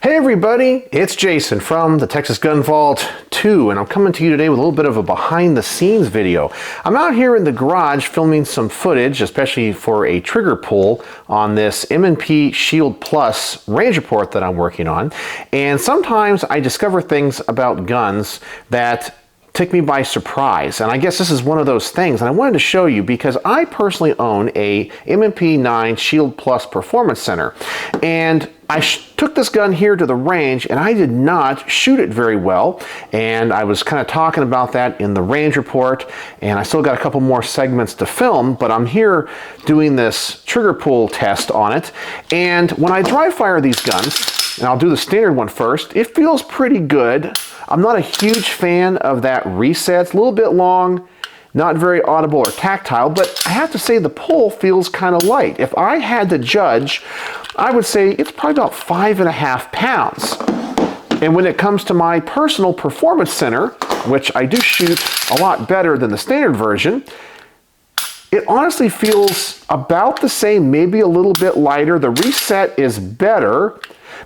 Hey everybody, it's Jason from the Texas Gun Vault 2, and I'm coming to you today with a little bit of a behind the scenes video. I'm out here in the garage filming some footage, especially for a trigger pull on this M&P Shield Plus range report that I'm working on. And sometimes I discover things about guns that took me by surprise, and I guess this is one of those things, and I wanted to show you because I personally own a M&P9 Shield Plus Performance Center, and I took this gun here to the range and I did not shoot it very well, and I was kind of talking about that in the range report, and I still got a couple more segments to film, but I'm here doing this trigger pull test on it, and when I dry fire these guns, and I'll do the standard one first, it feels pretty good. I'm not a huge fan of that reset. It's a little bit long, not very audible or tactile, but I have to say the pull feels kind of light. If I had to judge, I would say it's probably about 5.5 pounds. And when it comes to my personal performance center, which I do shoot a lot better than the standard version, it honestly feels about the same, maybe a little bit lighter. The reset is better,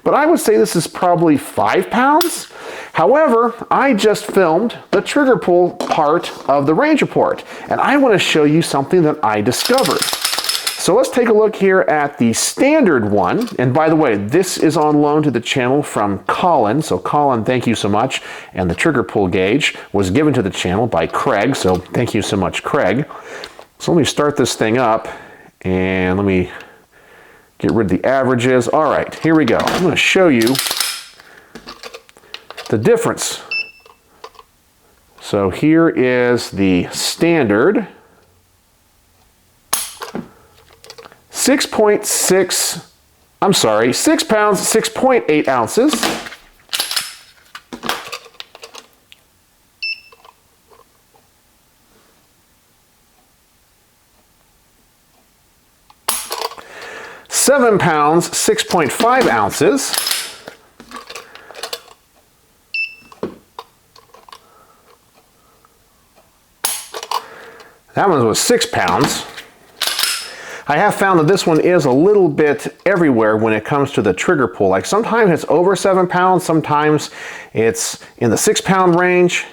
but I would say this is probably 5 pounds. However, I just filmed the trigger pull part of the range report, and I want to show you something that I discovered. So let's take a look here at the standard one. And by the way, this is on loan to the channel from Colin. So Colin, thank you so much. And the trigger pull gauge was given to the channel by Craig. So thank you so much, Craig. So let me start this thing up and let me get rid of the averages. All right, here we go. I'm going to show you the difference. So here is the standard 6 pounds, 6.8 ounces. £7 pounds, 6.5 ounces. That one was 6 pounds. I have found that this one is a little bit everywhere when it comes to the trigger pull. Like sometimes it's over 7 pounds, sometimes it's in the 6 pound range.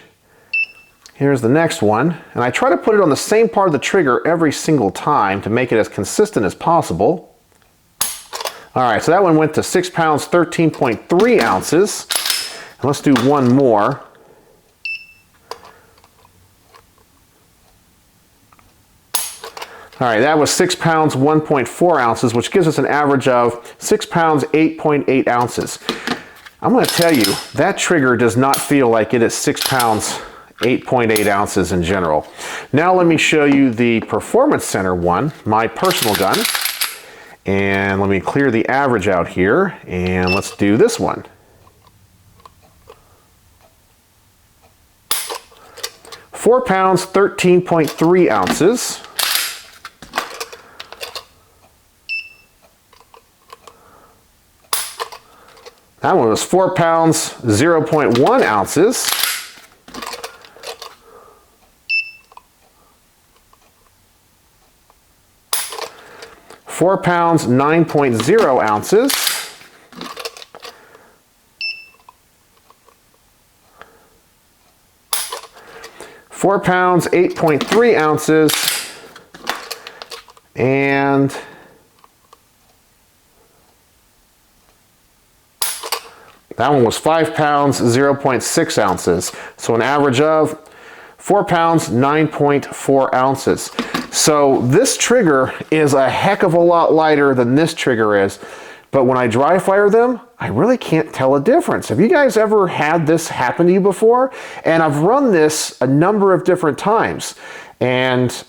Here's the next one. And I try to put it on the same part of the trigger every single time to make it as consistent as possible. All right, so that one went to 6 pounds, 13.3 ounces. And let's do one more. All right, that was 6 pounds, 1.4 ounces, which gives us an average of 6 pounds, 8.8 ounces. I'm going to tell you, that trigger does not feel like it is 6 pounds, 8.8 ounces in general. Now let me show you the Performance Center one, my personal gun. And let me clear the average out here, and let's do this one. 4 pounds, 13.3 ounces. That one was 4 pounds, 0.1 ounces. £4 pounds, 9.0 ounces. £4 pounds, 8.3 ounces. And that one was 5 pounds, 0.6 ounces. So an average of 4 pounds, 9.4 ounces. So this trigger is a heck of a lot lighter than this trigger is, but when I dry fire them, I really can't tell a difference. Have you guys ever had this happen to you before? And I've run this a number of different times, and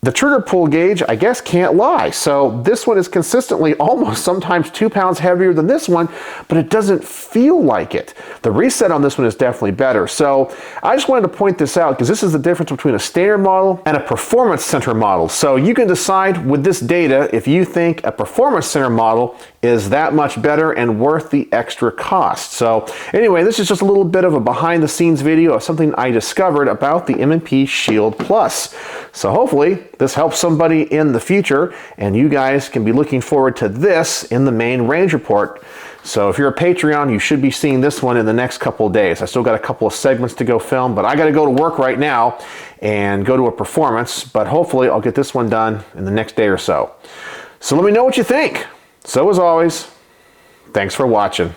the trigger pull gauge, I guess, can't lie. So this one is consistently almost sometimes 2 pounds heavier than this one, but it doesn't feel like it. The reset on this one is definitely better. So I just wanted to point this out because this is the difference between a standard model and a Performance Center model. So you can decide with this data if you think a Performance Center model is that much better and worth the extra cost. So anyway, this is just a little bit of a behind the scenes video of something I discovered about the M&P Shield Plus. So hopefully this helps somebody in the future, and you guys can be looking forward to this in the main range report. So if you're a Patreon, you should be seeing this one in the next couple of days. I still got a couple of segments to go film, but I got to go to work right now and go to a performance, but hopefully I'll get this one done in the next day or so. So let me know what you think. So as always, thanks for watching.